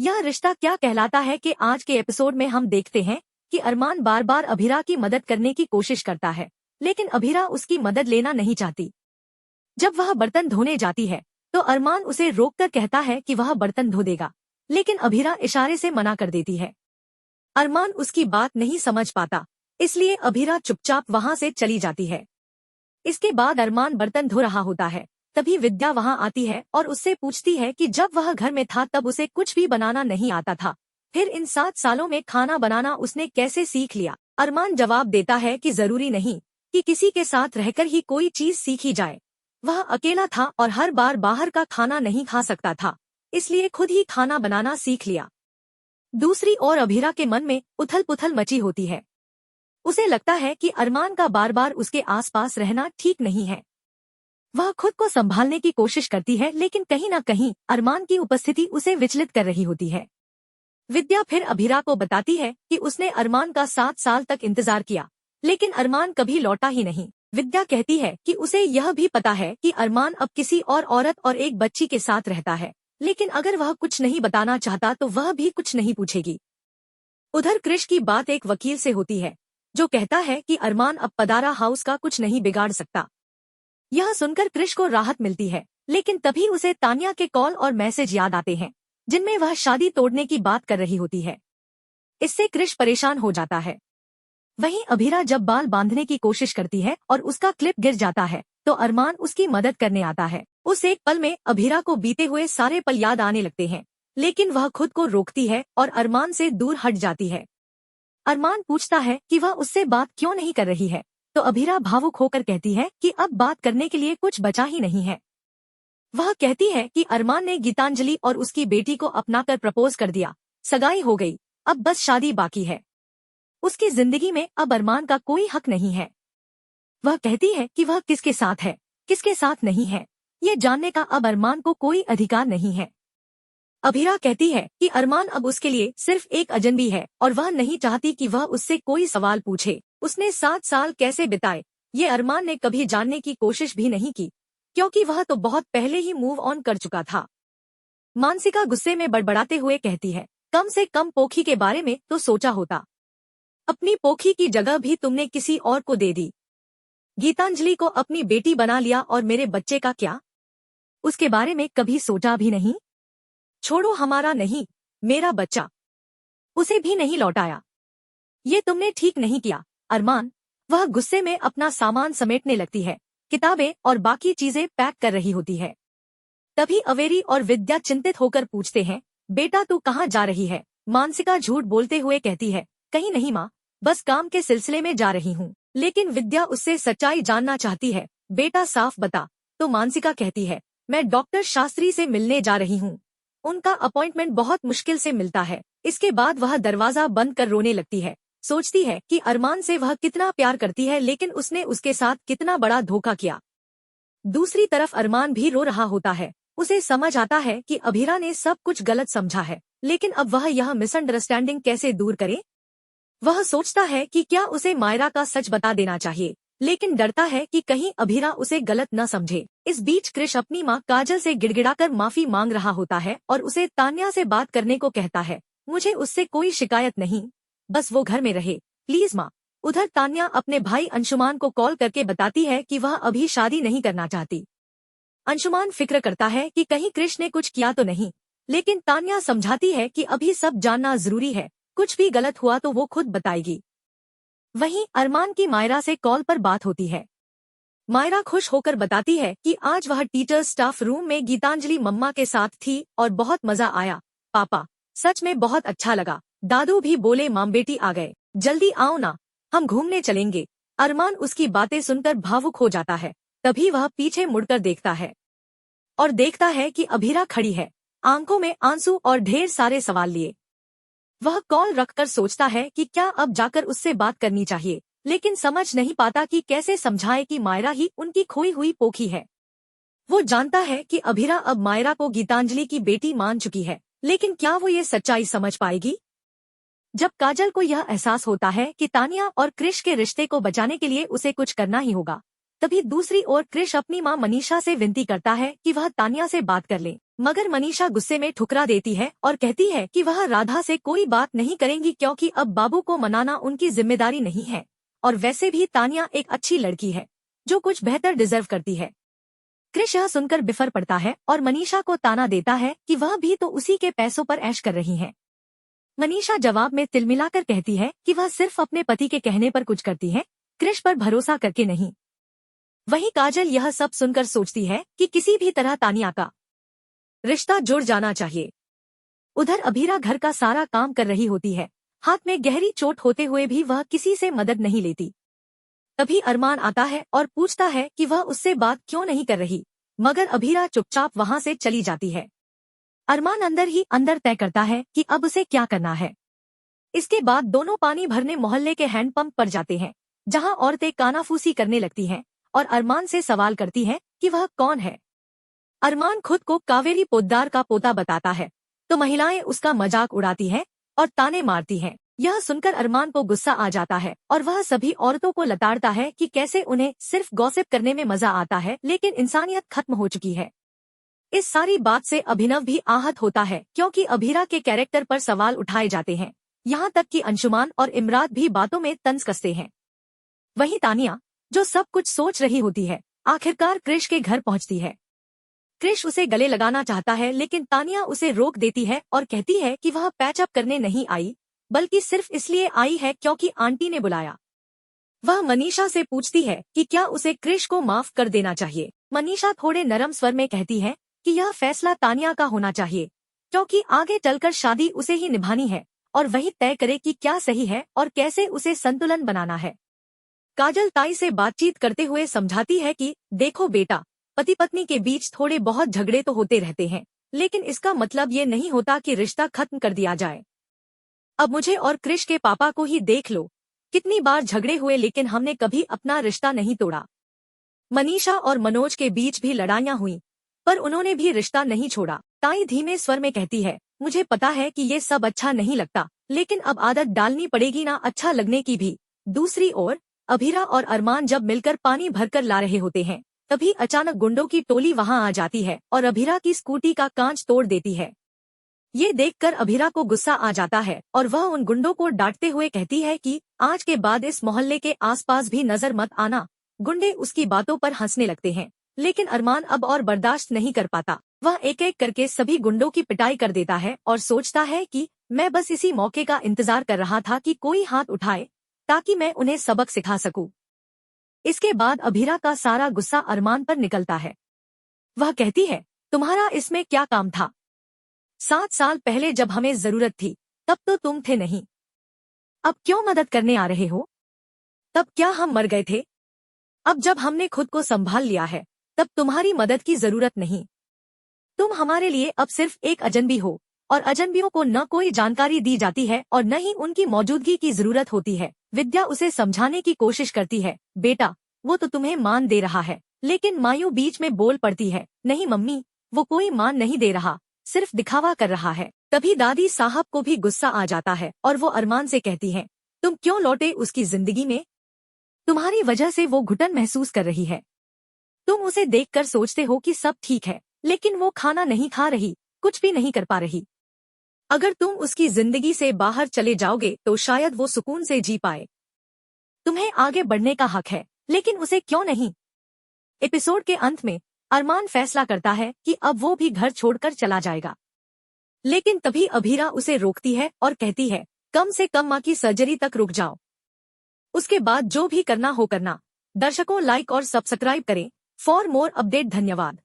यह रिश्ता क्या कहलाता है कि आज के एपिसोड में हम देखते हैं कि अरमान बार बार अभिरा की मदद करने की कोशिश करता है, लेकिन अभिरा उसकी मदद लेना नहीं चाहती। जब वह बर्तन धोने जाती है तो अरमान उसे रोककर कहता है कि वह बर्तन धो देगा, लेकिन अभिरा इशारे से मना कर देती है। अरमान उसकी बात नहीं समझ पाता, इसलिए अभिरा चुपचाप वहां से चली जाती है। इसके बाद अरमान बर्तन धो रहा होता है, तभी विद्या वहां आती है और उससे पूछती है कि जब वह घर में था तब उसे कुछ भी बनाना नहीं आता था, फिर इन 7 सालों में खाना बनाना उसने कैसे सीख लिया। अरमान जवाब देता है कि जरूरी नहीं कि किसी के साथ रहकर ही कोई चीज सीखी जाए। वह अकेला था और हर बार बाहर का खाना नहीं खा सकता था, इसलिए खुद ही खाना बनाना सीख लिया। दूसरी ओर अभिरा के मन में उथल पुथल मची होती है। उसे लगता है कि अरमान का बार बार उसके आसपास रहना ठीक नहीं है। वह खुद को संभालने की कोशिश करती है, लेकिन कहीं न कहीं अरमान की उपस्थिति उसे विचलित कर रही होती है। विद्या फिर अभिरा को बताती है कि उसने अरमान का 7 साल तक इंतजार किया, लेकिन अरमान कभी लौटा ही नहीं। विद्या कहती है कि उसे यह भी पता है कि अरमान अब किसी और औरत और एक बच्ची के साथ रहता है, लेकिन अगर वह कुछ नहीं बताना चाहता तो वह भी कुछ नहीं पूछेगी। उधर कृष की बात एक वकील से होती है, जो कहता है कि अरमान अब पदारा हाउस का कुछ नहीं बिगाड़ सकता। यह सुनकर कृष को राहत मिलती है, लेकिन तभी उसे तान्या के कॉल और मैसेज याद आते हैं, जिनमें वह शादी तोड़ने की बात कर रही होती है। इससे कृष परेशान हो जाता है। वहीं अभिरा जब बाल बांधने की कोशिश करती है और उसका क्लिप गिर जाता है तो अरमान उसकी मदद करने आता है। उस एक पल में अभिरा को बीते हुए सारे पल याद आने लगते हैं, लेकिन वह खुद को रोकती है और अरमान से दूर हट जाती है। अरमान पूछता है कि वह उससे बात क्यों नहीं कर रही है, तो अभिरा भावुक होकर कहती है कि अब बात करने के लिए कुछ बचा ही नहीं है। वह कहती है कि अरमान ने गीतांजलि और उसकी बेटी को अपनाकर प्रपोज कर दिया, सगाई हो गई, अब बस शादी बाकी है। उसकी जिंदगी में अब अरमान का कोई हक नहीं है। वह कहती है कि वह किसके साथ है, किसके साथ नहीं है, ये जानने का अब अरमान को कोई अधिकार नहीं है। अभिरा कहती है कि अरमान अब उसके लिए सिर्फ एक अजनबी है और वह नहीं चाहती कि वह उससे कोई सवाल पूछे। उसने 7 साल कैसे बिताए, ये अरमान ने कभी जानने की कोशिश भी नहीं की, क्योंकि वह तो बहुत पहले ही मूव ऑन कर चुका था। मानसिका गुस्से में बड़बड़ाते हुए कहती है, कम से कम पोखी के बारे में तो सोचा होता। अपनी पोखी की जगह भी तुमने किसी और को दे दी। गीतांजलि को अपनी बेटी बना लिया और मेरे बच्चे का क्या, उसके बारे में कभी सोचा भी नहीं। छोड़ो हमारा नहीं, मेरा बच्चा, उसे भी नहीं लौटाया। ये तुमने ठीक नहीं किया अरमान। वह गुस्से में अपना सामान समेटने लगती है, किताबें और बाकी चीजें पैक कर रही होती है। तभी अवेरी और विद्या चिंतित होकर पूछते हैं, बेटा तू कहाँ जा रही है। मानसिका झूठ बोलते हुए कहती है, कहीं नहीं माँ, बस काम के सिलसिले में जा रही हूँ। लेकिन विद्या उससे सच्चाई जानना चाहती है, बेटा साफ बता। तो मानसिका कहती है, मैं डॉक्टर शास्त्री से मिलने जा रही हूँ, उनका अपॉइंटमेंट बहुत मुश्किल से मिलता है। इसके बाद वह दरवाजा बंद कर रोने लगती है। सोचती है कि अरमान से वह कितना प्यार करती है, लेकिन उसने उसके साथ कितना बड़ा धोखा किया। दूसरी तरफ अरमान भी रो रहा होता है। उसे समझ आता है कि अभिरा ने सब कुछ गलत समझा है, लेकिन अब वह यह मिसअंडरस्टैंडिंग कैसे दूर करे। वह सोचता है कि क्या उसे मायरा का सच बता देना चाहिए, लेकिन डरता है कि कहीं अभिरा उसे गलत न समझे। इस बीच कृष अपनी माँ काजल से गिड़गिड़ाकर माफी मांग रहा होता है और उसे तान्या से बात करने को कहता है। मुझे उससे कोई शिकायत नहीं, बस वो घर में रहे, प्लीज माँ। उधर तान्या अपने भाई अंशुमान को कॉल करके बताती है कि वह अभी शादी नहीं करना चाहती। अंशुमान फिक्र करता है कि कहीं कृष ने कुछ किया तो नहीं, लेकिन तान्या समझाती है कि अभी सब जानना जरूरी है, कुछ भी गलत हुआ तो वो खुद बताएगी। वहीं अरमान की मायरा से कॉल पर बात होती है। मायरा खुश होकर बताती है कि आज वह टीचर स्टाफ रूम में गीतांजलि मम्मा के साथ थी और बहुत मजा आया। पापा, सच में बहुत अच्छा लगा। दादू भी बोले माम बेटी आ गए, जल्दी आओ ना, हम घूमने चलेंगे। अरमान उसकी बातें सुनकर भावुक हो जाता है। तभी वह पीछे मुड़कर देखता है और देखता है कि अभिरा खड़ी है, आंखों में आंसू और ढेर सारे सवाल लिए। वह कॉल रखकर सोचता है कि क्या अब जाकर उससे बात करनी चाहिए, लेकिन समझ नहीं पाता कि कैसे समझाए कि मायरा ही उनकी खोई हुई पोखी है। वो जानता है कि अभिरा अब मायरा को गीतांजलि की बेटी मान चुकी है, लेकिन क्या वो ये सच्चाई समझ पाएगी। जब काजल को यह एहसास होता है कि तानिया और कृष के रिश्ते को बचाने के लिए उसे कुछ करना ही होगा, तभी दूसरी ओर कृष अपनी मां मनीषा से विनती करता है कि वह तानिया से बात कर ले, मगर मनीषा गुस्से में ठुकरा देती है और कहती है कि वह राधा से कोई बात नहीं करेंगी क्योंकि अब बाबू को मनाना उनकी जिम्मेदारी नहीं है, और वैसे भी तानिया एक अच्छी लड़की है जो कुछ बेहतर डिजर्व करती है। कृष यह सुनकर बिफर पड़ता है और मनीषा को ताना देता है कि वह भी तो उसी के पैसों पर ऐश कर रही है। मनीषा जवाब में तिलमिलाकर कहती है कि वह सिर्फ अपने पति के कहने पर कुछ करती है, कृष पर भरोसा करके नहीं। वहीं काजल यह सब सुनकर सोचती है कि किसी भी तरह तानिया का रिश्ता जुड़ जाना चाहिए। उधर अभीरा घर का सारा काम कर रही होती है, हाथ में गहरी चोट होते हुए भी वह किसी से मदद नहीं लेती। तभी अरमान आता है और पूछता है कि वह उससे बात क्यों नहीं कर रही, मगर अभीरा चुपचाप वहां से चली जाती है। अरमान अंदर ही अंदर तय करता है कि अब उसे क्या करना है। इसके बाद दोनों पानी भरने मोहल्ले के हैंडपंप पर जाते हैं, जहां औरतें कानाफूसी करने लगती हैं और अरमान से सवाल करती है कि वह कौन है। अरमान खुद को कावेरी पोद्दार का पोता बताता है तो महिलाएं उसका मजाक उड़ाती हैं और ताने मारती हैं। यह सुनकर अरमान को गुस्सा आ जाता है और वह सभी औरतों को लताड़ता है कि कैसे उन्हें सिर्फ गॉसिप करने में मजा आता है, लेकिन इंसानियत खत्म हो चुकी है। इस सारी बात से अभिनव भी आहत होता है क्योंकि अभीरा के कैरेक्टर पर सवाल उठाए जाते हैं, यहाँ तक कि अंशुमान और इमरात भी बातों में तंज कसते हैं। वहीं तानिया, जो सब कुछ सोच रही होती है, आखिरकार कृष के घर पहुंचती है। कृष उसे गले लगाना चाहता है लेकिन तानिया उसे रोक देती है और कहती है कि वह पैचअप करने नहीं आई, बल्कि सिर्फ इसलिए आई है क्योंकि आंटी ने बुलाया। वह मनीषा से पूछती है कि क्या उसे कृष को माफ कर देना चाहिए। मनीषा थोड़े नरम स्वर में कहती है कि यह फैसला तानिया का होना चाहिए क्योंकि आगे चलकर शादी उसे ही निभानी है और वही तय करे कि क्या सही है और कैसे उसे संतुलन बनाना है। काजल ताई से बातचीत करते हुए समझाती है कि देखो बेटा, पति पत्नी के बीच थोड़े बहुत झगड़े तो होते रहते हैं, लेकिन इसका मतलब ये नहीं होता कि रिश्ता खत्म कर दिया जाए। अब मुझे और कृष के पापा को ही देख लो, कितनी बार झगड़े हुए लेकिन हमने कभी अपना रिश्ता नहीं तोड़ा। मनीषा और मनोज के बीच भी लड़ाइयाँ हुई पर उन्होंने भी रिश्ता नहीं छोड़ा। ताई धीमे स्वर में कहती है, मुझे पता है कि ये सब अच्छा नहीं लगता, लेकिन अब आदत डालनी पड़ेगी ना अच्छा लगने की भी। दूसरी ओर अभीरा और अरमान जब मिलकर पानी भरकर ला रहे होते हैं, तभी अचानक गुंडों की टोली वहां आ जाती है और अभीरा की स्कूटी का कांच तोड़ देती है। ये देखकर अभीरा को गुस्सा आ जाता है और वह उन गुंडों को डांटते हुए कहती है कि आज के बाद इस मोहल्ले के आसपास भी नजर मत आना। गुंडे उसकी बातों पर हंसने लगते हैं, लेकिन अरमान अब और बर्दाश्त नहीं कर पाता। वह एक एक करके सभी गुंडों की पिटाई कर देता है और सोचता है कि मैं बस इसी मौके का इंतजार कर रहा था कि कोई हाथ उठाए ताकि मैं उन्हें सबक सिखा सकूं। इसके बाद अभीरा का सारा गुस्सा अरमान पर निकलता है। वह कहती है, तुम्हारा इसमें क्या काम था? 7 साल पहले जब हमें जरूरत थी तब तो तुम थे नहीं, अब क्यों मदद करने आ रहे हो? तब क्या हम मर गए थे? अब जब हमने खुद को संभाल लिया है तब तुम्हारी मदद की जरूरत नहीं। तुम हमारे लिए अब सिर्फ एक अजनबी हो और अजनबियों को न कोई जानकारी दी जाती है और न ही उनकी मौजूदगी की जरूरत होती है। विद्या उसे समझाने की कोशिश करती है, बेटा वो तो तुम्हें मान दे रहा है, लेकिन मायू बीच में बोल पड़ती है, नहीं मम्मी, वो कोई मान नहीं दे रहा, सिर्फ दिखावा कर रहा है। तभी दादी साहब को भी गुस्सा आ जाता है और वो अरमान से कहती हैं, तुम क्यों लौटे उसकी जिंदगी में? तुम्हारी वजह से वो घुटन महसूस कर रही है। तुम उसे देखकर सोचते हो कि सब ठीक है, लेकिन वो खाना नहीं खा रही, कुछ भी नहीं कर पा रही। अगर तुम उसकी जिंदगी से बाहर चले जाओगे तो शायद वो सुकून से जी पाए। तुम्हें आगे बढ़ने का हक है, लेकिन उसे क्यों नहीं? एपिसोड के अंत में अरमान फैसला करता है कि अब वो भी घर छोड़कर चला जाएगा, लेकिन तभी अभीरा उसे रोकती है और कहती है, कम से कम माँ की सर्जरी तक रुक जाओ, उसके बाद जो भी करना हो करना। दर्शकों लाइक और सब्सक्राइब करें फॉर मोर अपडेट। धन्यवाद।